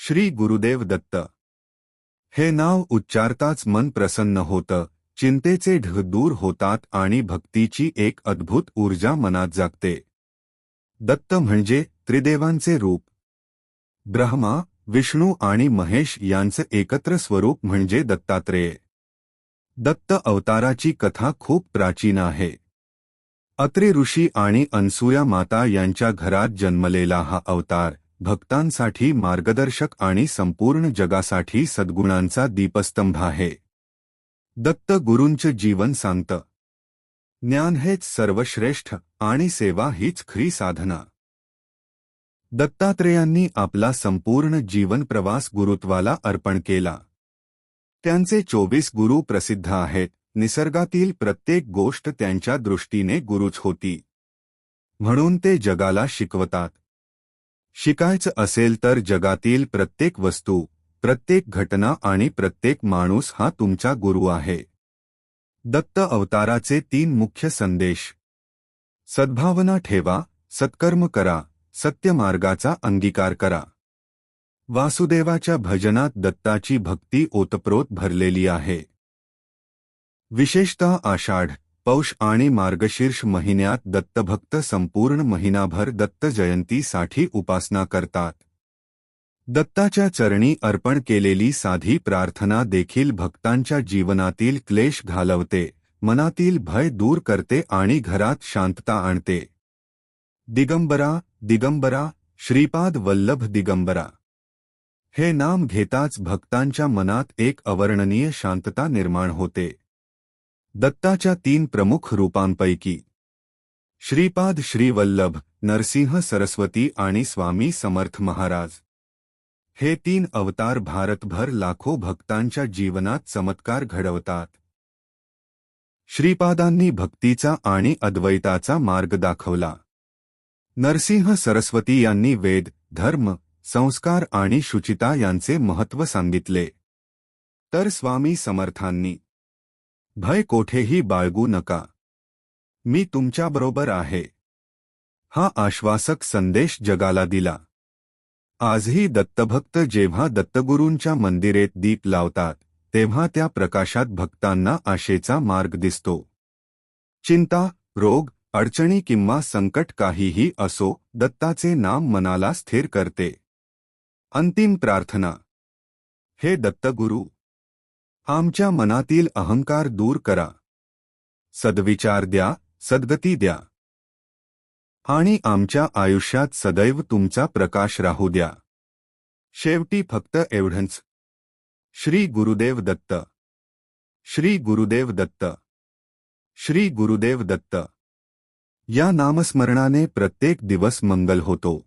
श्री गुरुदेव दत्त हे नाव उच्चारताच मन प्रसन्न होतं, चिंतेचे ढग दूर होतात आणि भक्तीची एक अद्भुत ऊर्जा मनात जागते। दत्त म्हणजे त्रिदेवांचे रूप। ब्रह्मा, विष्णू आणि महेश यांचं एकत्र स्वरूप म्हणजे दत्तात्रेय। दत्त अवताराची कथा खूप प्राचीन आहे। अत्रि ऋषी आणि अनसूया माता यांच्या घरात जन्मलेला हा अवतार भक्तांसाठी मार्गदर्शक आणि संपूर्ण जगासाठी सद्गुणांचा दीपस्तंभ आहे। दत्त गुरूंचे जीवन सांगतं, ज्ञान हेच सर्वश्रेष्ठ आणि सेवा हीच खरी साधना। दत्तात्रेयांनी आपला संपूर्ण जीवन प्रवास गुरुत्वाला अर्पण केला। त्यांचे 24 गुरु प्रसिद्ध आहेत। निसर्गातील प्रत्येक गोष्ट त्यांच्या दृष्टीने गुरुच होती, म्हणून ते जगाला शिकवतात। शिकायचं असेल तर जगातील प्रत्येक वस्तू, प्रत्येक घटना आणि प्रत्येक माणूस हा तुमचा गुरु आहे। दत्त अवताराचे 3 मुख्य संदेश। सद्भावना ठेवा, सत्कर्म करा, सत्य मार्गाचा अंगीकार करा। वासुदेवाच्या भजनात दत्ताची भक्ती ओतप्रोत भरलेली आहे। विशेषतः आषाढ, पौष आणि मार्गशीर्ष महिन्यात दत्तभक्त संपूर्ण महिनाभर दत्त जयंतीसाठी उपासना करतात। दत्ताच्या चरणी अर्पण केलेली साधी प्रार्थना देखील भक्तांच्या जीवनातील क्लेश घालवते, मनातील भय दूर करते आणि घरात शांतता आणते। दिगंबरा, दिगंबरा, श्रीपाद वल्लभ दिगंबरा हे नाम घेताच भक्तांच्या मनात एक अवर्णनीय शांतता निर्माण होते। दत्ताच्या 3 प्रमुख रूपांपैकी श्रीपाद, श्रीवल्लभ, नरसिंह सरस्वती आणि स्वामी समर्थ महाराज हे 3 अवतार भारतभर लाखो भक्तांच्या जीवनात चमत्कार घडवतात। श्रीपादांनी भक्तीचा आणि अद्वैताचा मार्ग दाखवला। नरसिंह सरस्वती यांनी वेद, धर्म, संस्कार आणि शुचिता यांचे महत्त्व सांगितले, तर स्वामी समर्थांनी भय कोठेही बाळगू नका, मी तुमच्याबरोबर आहे हा आश्वासक संदेश जगाला दिला। आजही दत्तभक्त जेव्हा दत्तगुरूंच्या मंदिरेत दीप लावतात, तेव्हा त्या प्रकाशात भक्तांना आशेचा मार्ग दिसतो। चिंता, रोग, अडचणी किंवा संकट काहीही असो, दत्ताचे नाम मनाला स्थिर करते। अंतिम प्रार्थना। हे दत्तगुरू, आमच्या मनातील अहंकार दूर करा, सद्विचार द्या, सद्गती द्या आणि आमच्या आयुष्यात सदैव तुमचा प्रकाश राहू द्या। शेवटी फक्त एवढंच, श्री गुरुदेव दत्त, श्री गुरुदेव दत्त, श्री गुरुदेव दत्त या नामस्मरणाने प्रत्येक दिवस मंगल होतो।